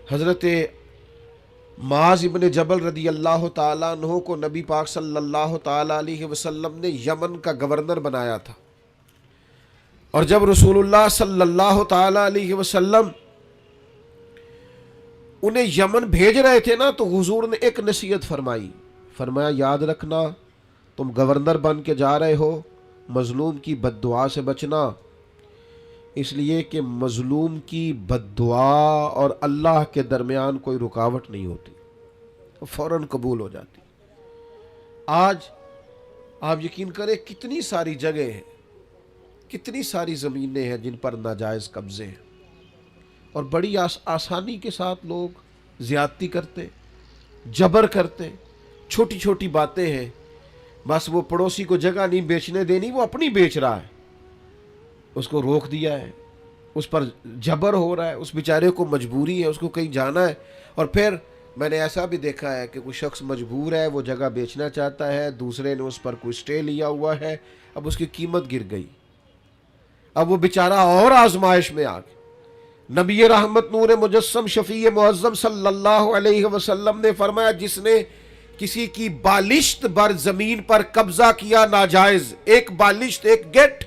حضرت معاذ ابن جبل رضی اللہ تعالیٰ عنہ کو نبی پاک صلی اللہ تعالیٰ علیہ وسلم نے یمن کا گورنر بنایا تھا، اور جب رسول اللہ صلی اللہ تعالیٰ علیہ وسلم انہیں یمن بھیج رہے تھے نا، تو حضور نے ایک نصیحت فرمائی، فرمایا یاد رکھنا تم گورنر بن کے جا رہے ہو، مظلوم کی بد دعا سے بچنا، اس لیے کہ مظلوم کی بد دعا اور اللہ کے درمیان کوئی رکاوٹ نہیں ہوتی، فوراً قبول ہو جاتی۔ آج آپ یقین کریں کتنی ساری جگہ ہیں، کتنی ساری زمینیں ہیں جن پر ناجائز قبضے ہیں، اور بڑی آسانی کے ساتھ لوگ زیادتی کرتے، جبر کرتے، چھوٹی چھوٹی باتیں ہیں، بس وہ پڑوسی کو جگہ نہیں بیچنے دینی، وہ اپنی بیچ رہا ہے، اس کو روک دیا ہے، اس پر جبر ہو رہا ہے، اس بیچارے کو مجبوری ہے، اس کو کہیں جانا ہے، اور پھر میں نے ایسا بھی دیکھا ہے کہ کوئی شخص مجبور ہے، وہ جگہ بیچنا چاہتا ہے، دوسرے نے اس پر کوئی سٹے لیا ہوا ہے، اب اس کی قیمت گر گئی، اب وہ بیچارہ اور آزمائش میں آ گیا۔ نبی رحمت نور مجسم شفیع معظم صلی اللہ علیہ وسلم نے فرمایا جس نے کسی کی بالشت بر زمین پر قبضہ کیا ناجائز، ایک بالشت، ایک گٹ،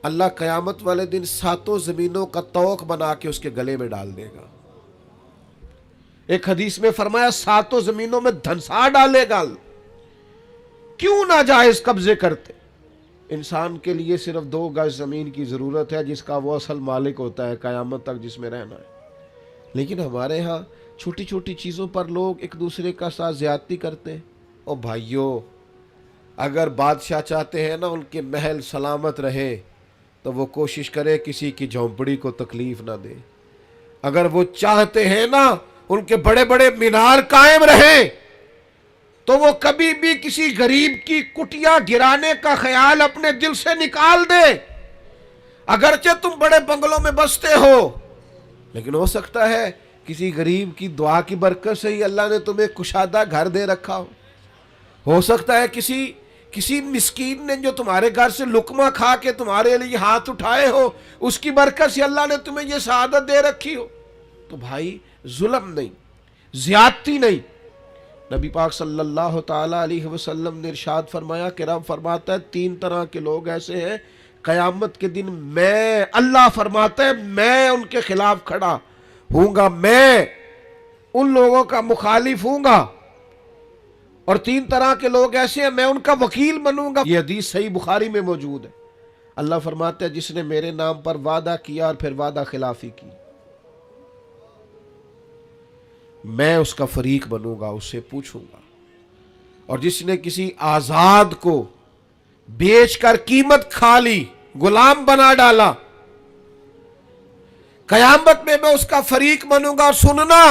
اللہ قیامت والے دن 7 زمینوں کا طوق بنا کے اس کے گلے میں ڈال دے گا۔ ایک حدیث میں فرمایا 7 زمینوں میں دھنسا ڈالے گا۔ کیوں ناجائز قبضے کرتے؟ انسان کے لیے صرف 2 گز زمین کی ضرورت ہے، جس کا وہ اصل مالک ہوتا ہے قیامت تک، جس میں رہنا ہے۔ لیکن ہمارے ہاں چھوٹی چھوٹی چیزوں پر لوگ ایک دوسرے کا ساتھ زیادتی کرتے ہیں۔ اور بھائیوں، اگر بادشاہ چاہتے ہیں نا ان کے محل سلامت رہے، تو وہ کوشش کرے کسی کی جھونپڑی کو تکلیف نہ دے۔ اگر وہ چاہتے ہیں نا ان کے بڑے بڑے مینار قائم رہیں، تو وہ کبھی بھی کسی غریب کی کٹیا گرانے کا خیال اپنے دل سے نکال دے۔ اگرچہ تم بڑے بنگلوں میں بستے ہو، لیکن ہو سکتا ہے کسی غریب کی دعا کی برکت سے ہی اللہ نے تمہیں کشادہ گھر دے رکھا ہو سکتا ہے کسی مسکین نے جو تمہارے گھر سے لقمہ کھا کے تمہارے لیے ہاتھ اٹھائے ہو، اس کی برکت سے اللہ نے تمہیں یہ سعادت دے رکھی ہو۔ تو بھائی ظلم نہیں، زیادتی نہیں۔ نبی پاک صلی اللہ تعالیٰ علیہ وسلم نے ارشاد فرمایا کہ رب فرماتا ہے 3 طرح کے لوگ ایسے ہیں قیامت کے دن میں، اللہ فرماتا ہے میں ان کے خلاف کھڑا ہوں گا، میں ان لوگوں کا مخالف ہوں گا، اور 3 طرح کے لوگ ایسے ہیں میں ان کا وکیل بنوں گا۔ یہ حدیث صحیح بخاری میں موجود ہے۔ اللہ فرماتا ہے جس نے میرے نام پر وعدہ کیا اور پھر وعدہ خلافی کی، میں اس کا فریق بنوں گا، اس سے پوچھوں گا۔ اور جس نے کسی آزاد کو بیچ کر قیمت کھا لی، غلام بنا ڈالا، قیامت میں اس کا فریق بنوں گا۔ سننا،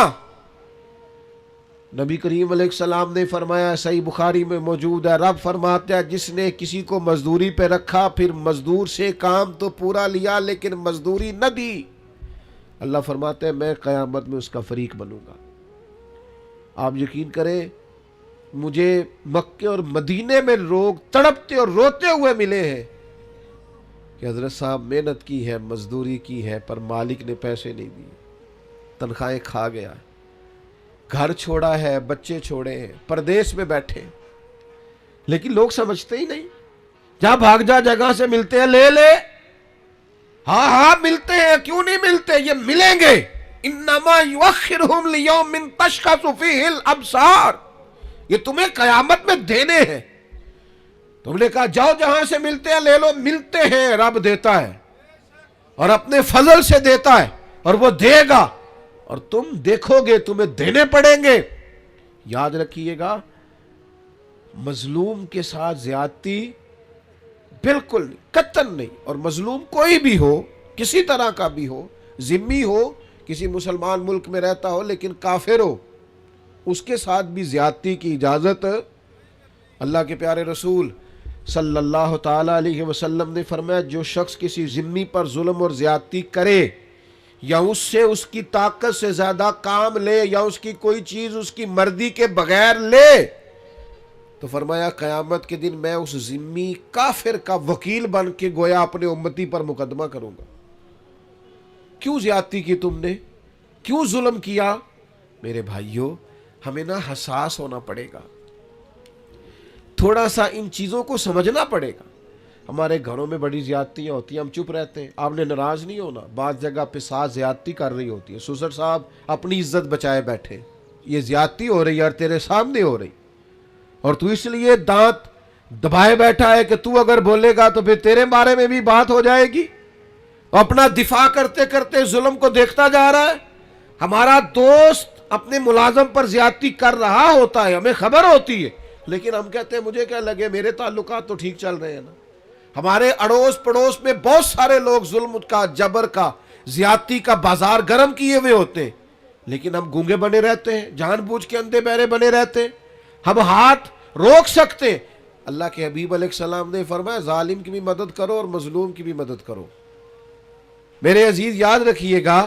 نبی کریم علیہ السلام نے فرمایا، صحیح بخاری میں موجود ہے، رب فرماتا ہے جس نے کسی کو مزدوری پہ رکھا، پھر مزدور سے کام تو پورا لیا لیکن مزدوری نہ دی، اللہ فرماتا ہے میں قیامت میں اس کا فریق بنوں گا۔ آپ یقین کریں مجھے مکے اور مدینے میں لوگ تڑپتے اور روتے ہوئے ملے ہیں کہ حضرت صاحب محنت کی ہے، مزدوری کی ہے، پر مالک نے پیسے نہیں دیے، تنخواہیں کھا گیا، گھر چھوڑا ہے، بچے چھوڑے ہیں، پردیس میں بیٹھے، لیکن لوگ سمجھتے ہی نہیں۔ جہاں بھاگ جا جگہ سے ملتے ہیں لے لے، ہاں ملتے ہیں، کیوں نہیں ملتے، یہ ملیں گے۔ انما یؤخرہم لیوم تشخص فیہ الابصار، یہ تمہیں قیامت میں دینے ہیں۔ تم نے کہا جاؤ جہاں سے ملتے ہیں لے لو، ملتے ہیں، رب دیتا ہے اور اپنے فضل سے دیتا ہے، اور وہ دے گا، اور تم دیکھو گے تمہیں دینے پڑیں گے۔ یاد رکھیے گا مظلوم کے ساتھ زیادتی بالکل نہیں، قطعاً نہیں۔ اور مظلوم کوئی بھی ہو، کسی طرح کا بھی ہو، ذمی ہو، کسی مسلمان ملک میں رہتا ہو لیکن کافر ہو، اس کے ساتھ بھی زیادتی کی اجازت اللہ کے پیارے رسول صلی اللہ تعالیٰ علیہ وسلم نے فرمایا جو شخص کسی ذمی پر ظلم اور زیادتی کرے، یا اس سے اس کی طاقت سے زیادہ کام لے، یا اس کی کوئی چیز اس کی مرضی کے بغیر لے، تو فرمایا قیامت کے دن میں اس ذمی کافر کا وکیل بن کے گویا اپنے امتی پر مقدمہ کروں گا۔ کیوں زیادتی کی تم نے؟ کیوں ظلم کیا؟ میرے بھائیوں ہمیں نا حساس ہونا پڑے گا، تھوڑا سا ان چیزوں کو سمجھنا پڑے گا۔ ہمارے گھروں میں بڑی زیادتیاں ہوتی ہیں، ہم چپ رہتے ہیں، آپ نے ناراض نہیں ہونا، بعض جگہ پہ ساس زیادتی کر رہی ہوتی ہے، سسر صاحب اپنی عزت بچائے بیٹھے، یہ زیادتی ہو رہی ہے اور تیرے سامنے ہو رہی، اور تو اس لیے دانت دبائے بیٹھا ہے کہ تو اگر بولے گا تو پھر تیرے بارے میں بھی بات ہو جائے گی، اپنا دفاع کرتے کرتے ظلم کو دیکھتا جا رہا ہے۔ ہمارا دوست اپنے ملازم پر زیادتی کر رہا ہوتا ہے، ہمیں خبر ہوتی ہے، لیکن ہم کہتے ہیں مجھے کیا لگے، میرے تعلقات تو ٹھیک چل رہے ہیں نا۔ ہمارے اڑوس پڑوس میں بہت سارے لوگ ظلم کا، جبر کا، زیادتی کا بازار گرم کیے ہوئے ہوتے ہیں، لیکن ہم گونگے بنے رہتے ہیں، جان بوجھ کے اندھے بہرے بنے رہتے ہیں۔ ہم ہاتھ روک سکتے ہیں۔ اللہ کے حبیب علیہ السلام نے فرمایا ظالم کی بھی مدد کرو اور مظلوم کی بھی مدد کرو۔ میرے عزیز یاد رکھیے گا،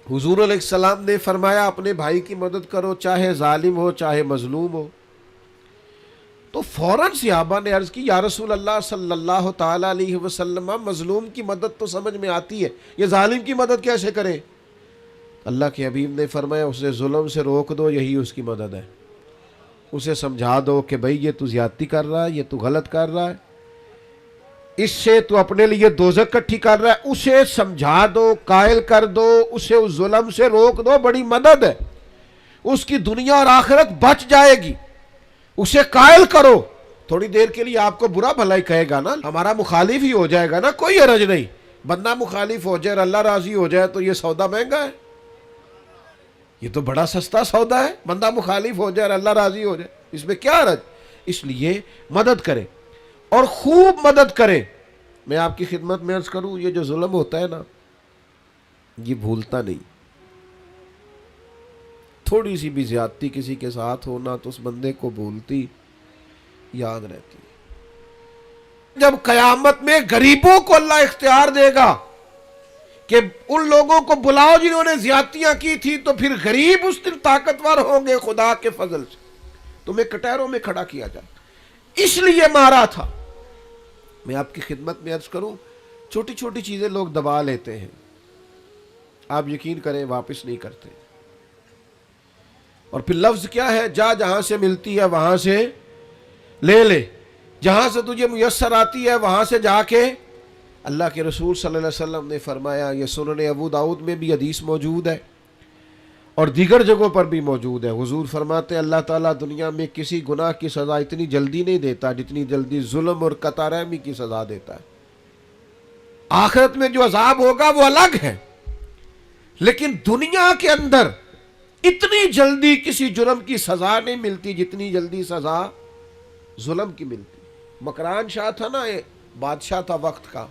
حضور علیہ السلام نے فرمایا اپنے بھائی کی مدد کرو، چاہے ظالم ہو چاہے مظلوم ہو۔ تو فوراً صحابہ نے عرض کی یا رسول اللہ صلی اللہ تعالی علیہ وسلم، مظلوم کی مدد تو سمجھ میں آتی ہے، یہ ظالم کی مدد کیسے کریں؟ اللہ کے حبیب نے فرمایا اسے ظلم سے روک دو، یہی اس کی مدد ہے۔ اسے سمجھا دو کہ بھئی یہ تو زیادتی کر رہا ہے، یہ تو غلط کر رہا ہے، اس سے تو اپنے لیے دوزخ کٹھی کر رہا ہے، اسے سمجھا دو، قائل کر دو، اسے اس ظلم سے روک دو، بڑی مدد ہے، اس کی دنیا اور آخرت بچ جائے گی، اسے قائل کرو۔ تھوڑی دیر کے لیے آپ کو برا بھلا ہی کہے گا نا، ہمارا مخالف ہی ہو جائے گا نا، کوئی حرج نہیں، بندہ مخالف ہو جائے اور اللہ راضی ہو جائے تو یہ سودا مہنگا ہے، یہ تو بڑا سستا سودا ہے، بندہ مخالف ہو جائے اور اللہ راضی ہو جائے، اس میں کیا حرج؟ اس لیے مدد کریں اور خوب مدد کریں۔ میں آپ کی خدمت میں عرض کروں، یہ جو ظلم ہوتا ہے نا، یہ بھولتا نہیں، تھوڑی سی بھی زیادتی کسی کے ساتھ ہونا تو اس بندے کو بھولتی یاد رہتی۔ جب قیامت میں غریبوں کو اللہ اختیار دے گا کہ ان لوگوں کو بلاؤ جنہوں نے زیادتیاں کی تھی، تو پھر غریب اس دن طاقتور ہوں گے خدا کے فضل سے، تمہیں کٹہروں میں کھڑا کیا جائے، اس لیے مارا تھا۔ میں آپ کی خدمت میں عرض کروں، چھوٹی چھوٹی چیزیں لوگ دبا لیتے ہیں، آپ یقین کریں واپس نہیں کرتے، اور پھر لفظ کیا ہے، جا جہاں سے ملتی ہے وہاں سے لے لے، جہاں سے تجھے میسر آتی ہے وہاں سے جا کے۔ اللہ کے رسول صلی اللہ علیہ وسلم نے فرمایا، یہ سنن ابو داؤد میں بھی حدیث موجود ہے اور دیگر جگہوں پر بھی موجود ہے، حضور فرماتے ہیں اللہ تعالیٰ دنیا میں کسی گناہ کی سزا اتنی جلدی نہیں دیتا جتنی جلدی ظلم اور قطع رحمی کی سزا دیتا ہے۔ آخرت میں جو عذاب ہوگا وہ الگ ہے، لیکن دنیا کے اندر اتنی جلدی کسی جرم کی سزا نہیں ملتی جتنی جلدی سزا ظلم کی ملتی۔ مکران شاہ تھا نا، بادشاہ تھا وقت کا،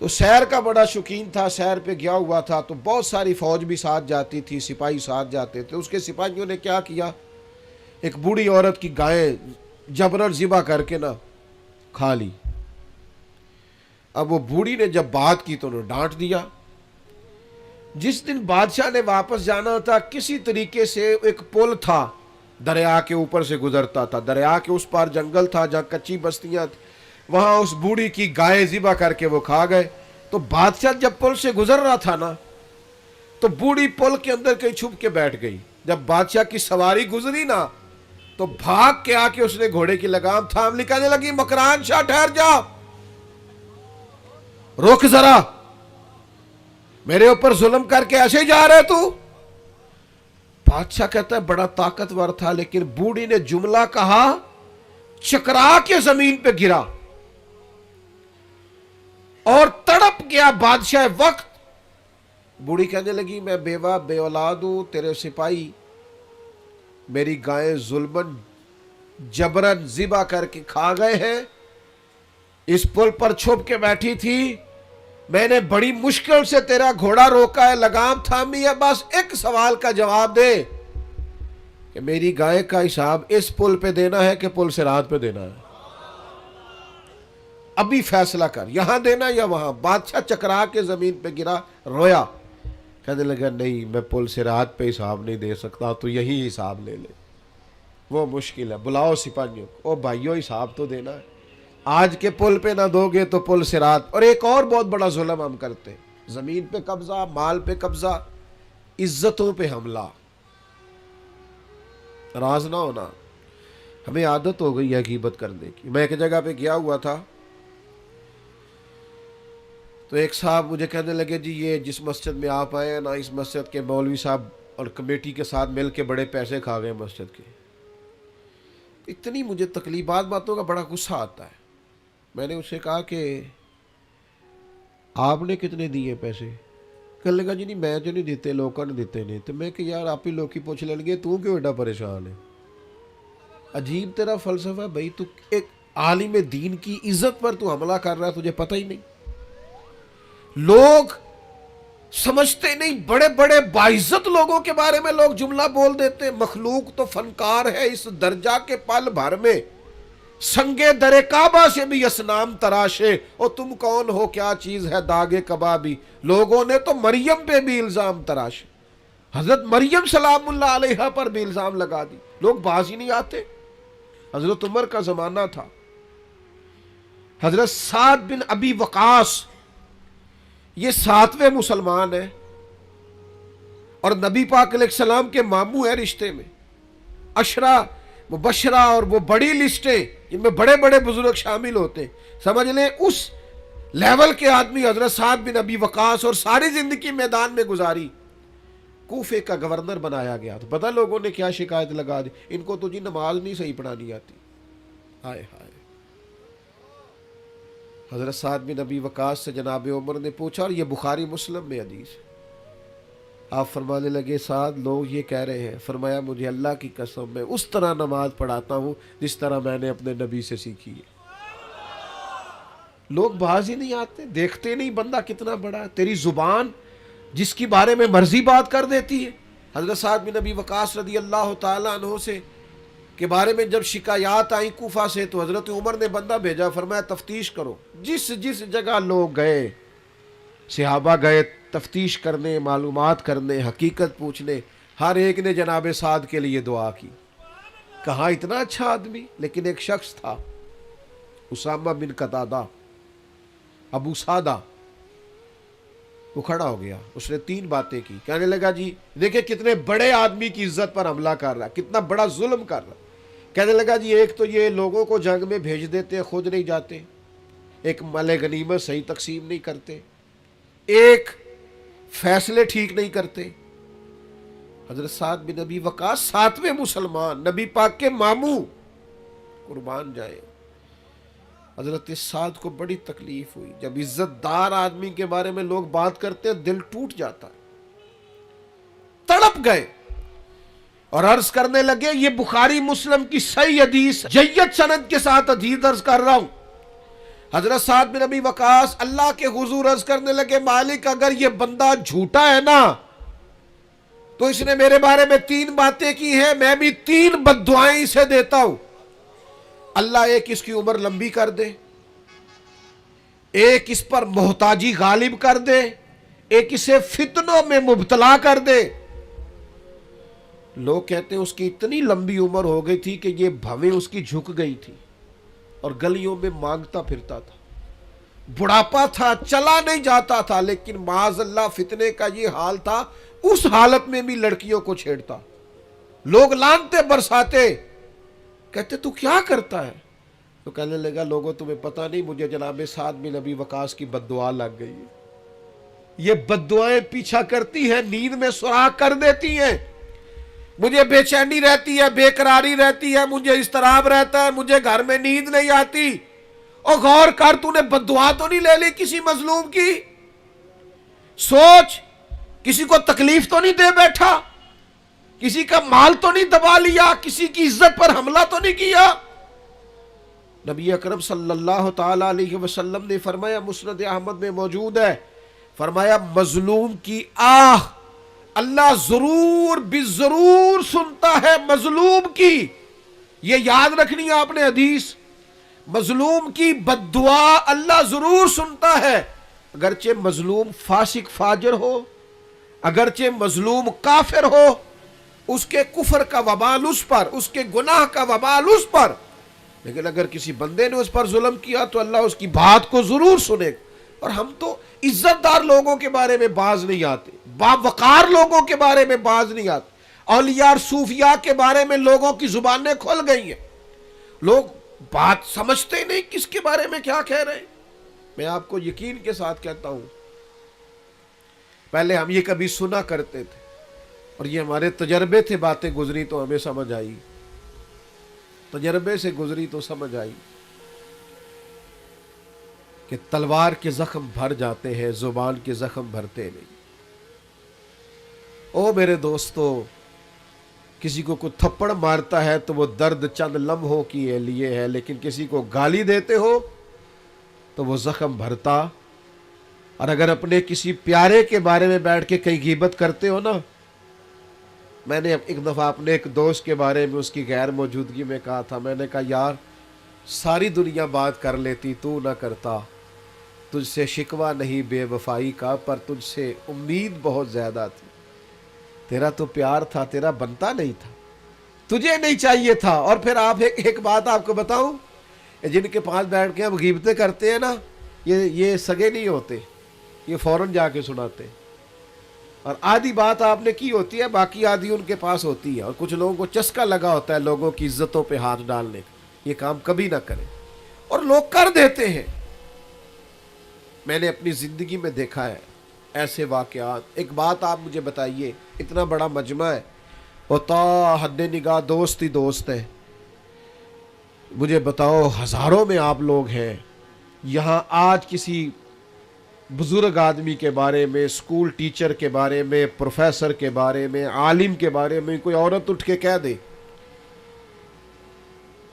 تو سیر کا بڑا شوقین تھا، سیر پہ گیا ہوا تھا تو بہت ساری فوج بھی ساتھ جاتی تھی، سپاہی ساتھ جاتے تھے۔ اس کے سپاہیوں نے کیا کیا، ایک بوڑھی عورت کی گائے جبرن ذبح کر کے نا کھا لی۔ اب وہ بوڑھی نے جب بات کی تو انہوں نے ڈانٹ دیا۔ جس دن بادشاہ نے واپس جانا تھا، کسی طریقے سے ایک پل تھا، دریا کے اوپر سے گزرتا تھا، دریا کے اس پار جنگل تھا جہاں کچی بستیاں تھیں، وہاں اس بوڑھی کی گائے ذبح کر کے وہ کھا گئے۔ تو بادشاہ جب پل سے گزر رہا تھا نا، تو بوڑھی پل کے اندر کہیں چھپ کے بیٹھ گئی۔ جب بادشاہ کی سواری گزری نا تو بھاگ کے آ کے اس نے گھوڑے کی لگام تھام لی، کہنے لگی مکران شاہ ٹھہر جا، رک ذرا، میرے اوپر ظلم کر کے ایسے جا رہے تو؟ بادشاہ کہتا ہے بڑا طاقتور تھا، لیکن بوڑھی نے جملہ کہا، چکرا کے زمین پہ گرا اور تڑپ گیا بادشاہ وقت۔ بوڑھی کہنے لگی میں بیوہ بے اولاد ہوں، تیرے سپاہی میری گائیں ظلمن جبرن ذبح کر کے کھا گئے ہیں، اس پل پر چھپ کے بیٹھی تھی، میں نے بڑی مشکل سے تیرا گھوڑا روکا ہے، لگام تھامی ہے، بس ایک سوال کا جواب دے کہ میری گائے کا حساب اس پل پہ دینا ہے کہ پل صراط پہ دینا ہے، ابھی فیصلہ کر، یہاں دینا یا وہاں۔ بادشاہ چکرا کے زمین پہ گرا، رویا، کہنے لگا نہیں میں پل صراط پہ حساب نہیں دے سکتا، تو یہی حساب لے لے، وہ مشکل ہے، بلاؤ سپاہیوں کو، او بھائیو حساب تو دینا ہے، آج کے پل پہ نہ دو گے تو پل صراط۔ اور ایک اور بہت بڑا ظلم ہم کرتے ہیں، زمین پہ قبضہ، مال پہ قبضہ، عزتوں پہ حملہ. راز نہ ہونا. ہمیں عادت ہو گئی ہے غیبت کرنے کی. میں ایک جگہ پہ گیا ہوا تھا تو ایک صاحب مجھے کہنے لگے جی یہ جس مسجد میں آپ آئے ہیں نا، اس مسجد کے مولوی صاحب اور کمیٹی کے ساتھ مل کے بڑے پیسے کھا گئے مسجد کے. اتنی مجھے تکلیف، بعض باتوں کا بڑا غصہ آتا ہے. میں نے اس سے کہا کہ آپ نے کتنے دیے پیسے؟ کہنے لگا جی نہیں میں تو نہیں دیتے، لوگوں نے دیتے نہیں. تو میں کہ یار آپ ہی لوگ کی پوچھ لیں گے، تو کیوں ایڈا پریشان ہے؟ عجیب تیرا فلسفہ بھائی. تو ایک عالم دین کی عزت پر تو حملہ کر رہا ہے، تجھے پتہ ہی نہیں. لوگ سمجھتے نہیں، بڑے بڑے باعزت لوگوں کے بارے میں لوگ جملہ بول دیتے. مخلوق تو فنکار ہے اس درجہ کے پل بھر میں سنگے در کعبہ سے بھی اسنام تراشے. اور تم کون ہو، کیا چیز ہے داغے کبابی. لوگوں نے تو مریم پہ بھی الزام تراشے، حضرت مریم سلام اللہ علیہا پر بھی الزام لگا دی. لوگ باز ہی نہیں آتے. حضرت عمر کا زمانہ تھا، حضرت سعد بن ابی وقاص یہ 7ویں مسلمان ہیں اور نبی پاک علیہ السلام کے ماموں ہیں رشتے میں. عشرہ مبشرہ اور وہ بڑی لسٹیں جن میں بڑے بڑے بزرگ شامل ہوتے ہیں. سمجھ لیں اس لیول کے آدمی حضرت سعد بن ابی وقاص، اور ساری زندگی میدان میں گزاری. کوفے کا گورنر بنایا گیا. تو پتہ لوگوں نے کیا شکایت لگا دی، ان کو تو جی نماز نہیں صحیح پڑھانی آتی. ہائے ہائے. حضرت سعد بن ابی وقاص سے جناب عمر نے پوچھا، اور یہ بخاری مسلم میں حدیث ہے. آپ فرمانے لگے سعد لوگ یہ کہہ رہے ہیں. فرمایا مجھے اللہ کی قسم میں اس طرح نماز پڑھاتا ہوں جس طرح میں نے اپنے نبی سے سیکھی ہے. لوگ باز ہی نہیں آتے، دیکھتے نہیں بندہ کتنا بڑا ہے. تیری زبان جس کی بارے میں مرضی بات کر دیتی ہے. حضرت سعد بن ابی وقاص رضی اللہ تعالیٰ عنہ سے کے بارے میں جب شکایات آئیں کوفہ سے تو حضرت عمر نے بندہ بھیجا، فرمایا تفتیش کرو. جس جس جگہ لوگ گئے، صحابہ گئے تفتیش کرنے، معلومات کرنے، حقیقت پوچھنے، ہر ایک نے جناب سعد کے لیے دعا کی. کہاں اتنا اچھا آدمی. لیکن ایک شخص تھا اسامہ بن قتادہ، ابو سعدہ، وہ کھڑا ہو گیا. اس نے 3 باتیں کی. کہنے لگا جی دیکھیں کتنے بڑے آدمی کی عزت پر حملہ کر رہا ہے، کتنا بڑا ظلم کر رہا ہے. کہنے لگا جی ایک تو یہ لوگوں کو جنگ میں بھیج دیتے، خود نہیں جاتے. ایک مال غنیمت صحیح تقسیم نہیں کرتے. ایک فیصلے ٹھیک نہیں کرتے. حضرت سعد بن ابی وقاص 7ویں مسلمان، نبی پاک کے ماموں، قربان جائے. حضرت سعد کو بڑی تکلیف ہوئی. جب عزت دار آدمی کے بارے میں لوگ بات کرتے ہیں دل ٹوٹ جاتا ہے. تڑپ گئے اور عرض کرنے لگے، یہ بخاری مسلم کی صحیح حدیث جید سند کے ساتھ حدیث عرض کر رہا ہوں. حضرت سعد بن ابی وقاص اللہ کے حضور عرض کرنے لگے، مالک اگر یہ بندہ جھوٹا ہے نا تو اس نے میرے بارے میں 3 باتیں کی ہیں، میں بھی 3 بددعائیں اسے دیتا ہوں. اللہ ایک اس کی عمر لمبی کر دے، ایک اس پر محتاجی غالب کر دے، ایک اسے فتنوں میں مبتلا کر دے. لوگ کہتے ہیں اس کی اتنی لمبی عمر ہو گئی تھی کہ یہ بھویں اس کی جھک گئی تھی اور گلیوں میں مانگتا پھرتا تھا. بڑھاپا تھا، چلا نہیں جاتا تھا، لیکن معاذ اللہ فتنے کا یہ حال تھا. اس حالت میں بھی لڑکیوں کو چھیڑتا. لوگ لانتے برساتے، کہتے تو کیا کرتا ہے؟ تو کہنے لگا لوگوں تمہیں پتہ نہیں، مجھے جناب سعد بن ابی وقاص کی بددعا لگ گئی ہے. یہ بددعائیں پیچھا کرتی ہیں، نیند میں سراغ کر دیتی ہیں. مجھے بے چینی رہتی ہے، بے قراری رہتی ہے، مجھے اضطراب رہتا ہے، مجھے گھر میں نیند نہیں آتی. اور غور کر، تو نے بددعا تو نہیں لے لی کسی مظلوم کی؟ سوچ، کسی کو تکلیف تو نہیں دے بیٹھا، کسی کا مال تو نہیں دبا لیا، کسی کی عزت پر حملہ تو نہیں کیا. نبی اکرم صلی اللہ تعالی علیہ وسلم نے فرمایا، مسند احمد میں موجود ہے، فرمایا مظلوم کی آہ اللہ ضرور ضرور سنتا ہے. مظلوم کی، یہ یاد رکھنی ہے آپ نے حدیث، مظلوم کی بددعا اللہ ضرور سنتا ہے. اگرچہ مظلوم فاسق فاجر ہو، اگرچہ مظلوم کافر ہو، اس کے کفر کا وبال اس پر، اس کے گناہ کا وبال اس پر، لیکن اگر کسی بندے نے اس پر ظلم کیا تو اللہ اس کی بات کو ضرور سنے. اور ہم تو عزت دار لوگوں کے بارے میں باز نہیں آتے، باوقار لوگوں کے بارے میں باز نہیں آتے، اولیاء اور صوفیاء کے بارے میں لوگوں کی زبانیں کھل گئی ہیں، لوگ بات سمجھتے نہیں کس کے بارے میں کیا کہہ رہے ہیں۔ میں آپ کو یقین کے ساتھ کہتا ہوں، پہلے ہم یہ کبھی سنا کرتے تھے اور یہ ہمارے تجربے تھے، باتیں گزری تو ہمیں سمجھ آئی، تجربے سے گزری تو سمجھ آئی کہ تلوار کے زخم بھر جاتے ہیں، زبان کے زخم بھرتے نہیں۔ او میرے دوستو، کسی کو کوئی تھپڑ مارتا ہے تو وہ درد چند لمحوں کے لیے ہے، لیکن کسی کو گالی دیتے ہو تو وہ زخم بھرتا۔ اور اگر اپنے کسی پیارے کے بارے میں بیٹھ کے کہیں غیبت کرتے ہو نا، میں نے ایک دفعہ اپنے ایک دوست کے بارے میں اس کی غیر موجودگی میں کہا تھا، میں نے کہا یار ساری دنیا بات کر لیتی، تو نہ کرتا، تجھ سے شکوہ نہیں بے وفائی کا، پر تجھ سے امید بہت زیادہ تھی، تیرا تو پیار تھا، تیرا بنتا نہیں تھا، تجھے نہیں چاہیے تھا۔ اور پھر آپ ایک بات آپ کو بتاؤں، جن کے پاس بیٹھ کے ہم غیبتیں کرتے ہیں نا، یہ سگے نہیں ہوتے، یہ فوراً جا کے سناتے، اور آدھی بات آپ نے کی ہوتی ہے، باقی آدھی ان کے پاس ہوتی ہے، اور کچھ لوگوں کو چسکا لگا ہوتا ہے لوگوں کی عزتوں پہ ہاتھ ڈالنے کا، یہ کام کبھی نہ کریں، اور لوگ کر دیتے ہیں۔ میں نے اپنی زندگی میں دیکھا ہے ایسے واقعات۔ ایک بات آپ مجھے بتائیے، اتنا بڑا مجمع ہے، ہوتا حد نگاہ دوست ہی دوست ہے، مجھے بتاؤ ہزاروں میں آپ لوگ ہیں، یہاں آج کسی بزرگ آدمی کے بارے میں، اسکول ٹیچر کے بارے میں، پروفیسر کے بارے میں، عالم کے بارے میں کوئی عورت اٹھ کے کہہ دے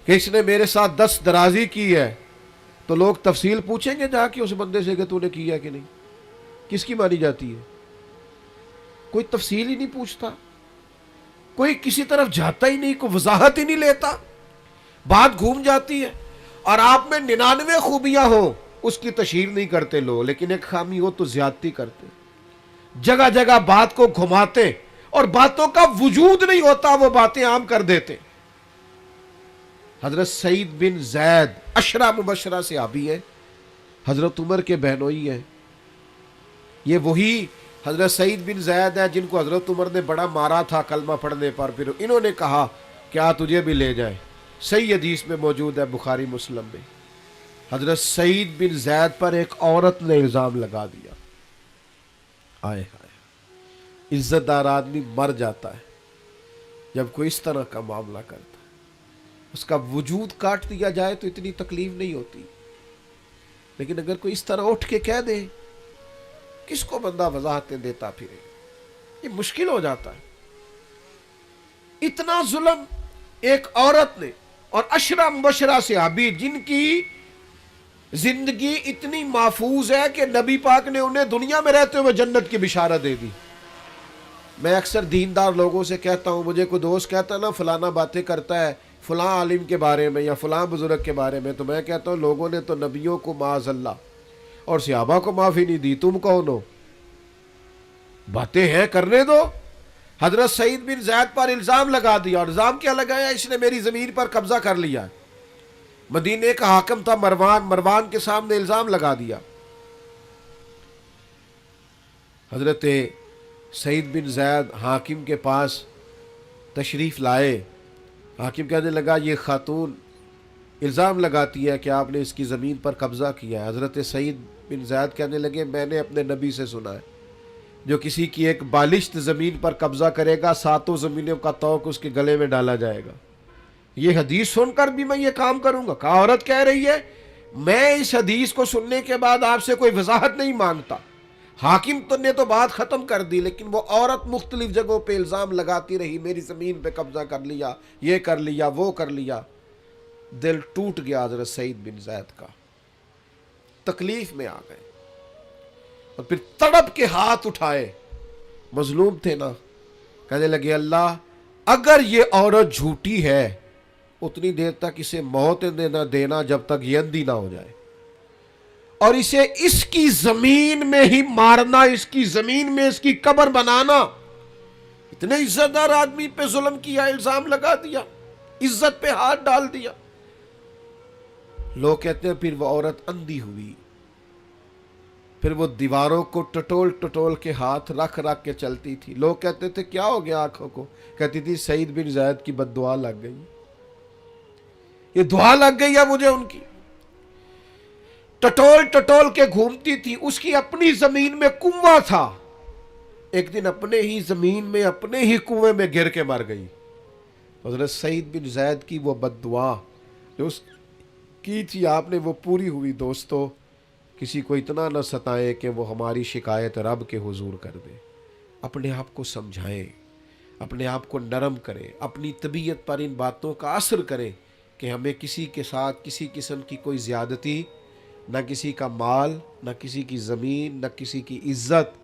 کہ اس نے میرے ساتھ 10 درازی کی ہے، تو لوگ تفصیل پوچھیں گے جا کے اس بندے سے کہ تو نے کیا کہ نہیں، کس کی مانی جاتی ہے؟ کوئی تفصیل ہی نہیں پوچھتا، کوئی کسی طرف جاتا ہی نہیں، کوئی وضاحت ہی نہیں لیتا، بات گھوم جاتی ہے۔ اور آپ میں 99 خوبیاں ہوں، اس کی تشہیر نہیں کرتے لوگ، لیکن ایک خامی ہو تو زیادتی کرتے، جگہ جگہ بات کو گھماتے، اور باتوں کا وجود نہیں ہوتا، وہ باتیں عام کر دیتے۔ حضرت سعید بن زید عشرہ مبشرہ صحابی ہے، حضرت عمر کے بہنوئی ہیں، یہ وہی حضرت سعید بن زید ہے جن کو حضرت عمر نے بڑا مارا تھا کلمہ پڑھنے پر، پھر انہوں نے کہا کیا تجھے بھی لے جائے، صحیح حدیث میں موجود ہے بخاری مسلم میں۔ حضرت سعید بن زید پر ایک عورت نے الزام لگا دیا، آئے ہائے، عزت دار آدمی مر جاتا ہے جب کوئی اس طرح کا معاملہ کرتا ہے، اس کا وجود کاٹ دیا جائے تو اتنی تکلیف نہیں ہوتی، لیکن اگر کوئی اس طرح اٹھ کے کہہ دے، کس کو بندہ وضاحتیں دیتا پھرے، یہ مشکل ہو جاتا ہے۔ اتنا ظلم ایک عورت نے، اور عشرہ مبشرہ صحابی جن کی زندگی اتنی محفوظ ہے کہ نبی پاک نے انہیں دنیا میں رہتے ہوئے جنت کی بشارت دے دی۔ میں اکثر دیندار لوگوں سے کہتا ہوں، مجھے کوئی دوست کہتا نا فلانا باتیں کرتا ہے فلاں عالم کے بارے میں یا فلاں بزرگ کے بارے میں، تو میں کہتا ہوں لوگوں نے تو نبیوں کو معاذ اللہ اور صحابہ کو معافی نہیں دی، تم کون ہو؟ باتیں ہیں کرنے دو۔ حضرت سعید بن زید پر الزام لگا دیا، اور الزام کیا لگایا؟ اس نے میری زمین پر قبضہ کر لیا۔ مدینے کا حاکم تھا مروان کے سامنے الزام لگا دیا۔ حضرت سعید بن زید حاکم کے پاس تشریف لائے، حاکم کہنے لگا یہ خاتون الزام لگاتی ہے کہ آپ نے اس کی زمین پر قبضہ کیا ہے۔ حضرت سعید بن زید کہنے لگے میں نے اپنے نبی سے سنا ہے، جو کسی کی ایک بالشت زمین پر قبضہ کرے گا 7 زمینوں کا توق اس کے گلے میں ڈالا جائے گا، یہ حدیث سن کر بھی میں یہ کام کروں گا؟ کہا عورت کہہ رہی ہے میں اس حدیث کو سننے کے بعد آپ سے کوئی وضاحت نہیں مانگتا۔ حاکم تو نے تو بات ختم کر دی، لیکن وہ عورت مختلف جگہوں پہ الزام لگاتی رہی، میری زمین پہ قبضہ کر لیا، یہ کر لیا، وہ کر لیا۔ دل ٹوٹ گیا حضرت سعید بن زید کا، تکلیف میں آ گئے، اور پھر تڑپ کے ہاتھ اٹھائے، مظلوم تھے نا، کہنے لگے اللہ اگر یہ عورت جھوٹی ہے اتنی دیر تک اسے موت نہ دینا جب تک یہ اندھی نہ ہو جائے، اور اسے اس کی زمین میں ہی مارنا، اس کی زمین میں اس کی قبر بنانا۔ اتنے عزت دار آدمی پہ ظلم کیا، الزام لگا دیا، عزت پہ ہاتھ ڈال دیا۔ لوگ کہتے ہیں پھر وہ عورت اندھی ہوئی، پھر وہ دیواروں کو ٹٹول ٹٹول کے ہاتھ رکھ رکھ کے چلتی تھی. لوگ کہتے تھے کیا ہو گیا آنکھوں کو؟ کہتی تھی سعید بن زید کی بد دعا لگ گئی, یہ دعا لگ گئی ہے مجھے ان کی. ٹٹول ٹٹول کے گھومتی تھی. اس کی اپنی زمین میں کنواں تھا, ایک دن اپنے ہی زمین میں اپنے ہی کنویں میں گر کے مر گئی. حضرت سعید بن زید کی وہ بد دعا جو اس کی تھی آپ نے وہ پوری ہوئی. دوستو, کسی کو اتنا نہ ستائیں کہ وہ ہماری شکایت رب کے حضور کر دے. اپنے آپ کو سمجھائیں, اپنے آپ کو نرم کریں, اپنی طبیعت پر ان باتوں کا اثر کریں کہ ہمیں کسی کے ساتھ کسی قسم کی کوئی زیادتی, نہ کسی کا مال, نہ کسی کی زمین, نہ کسی کی عزت,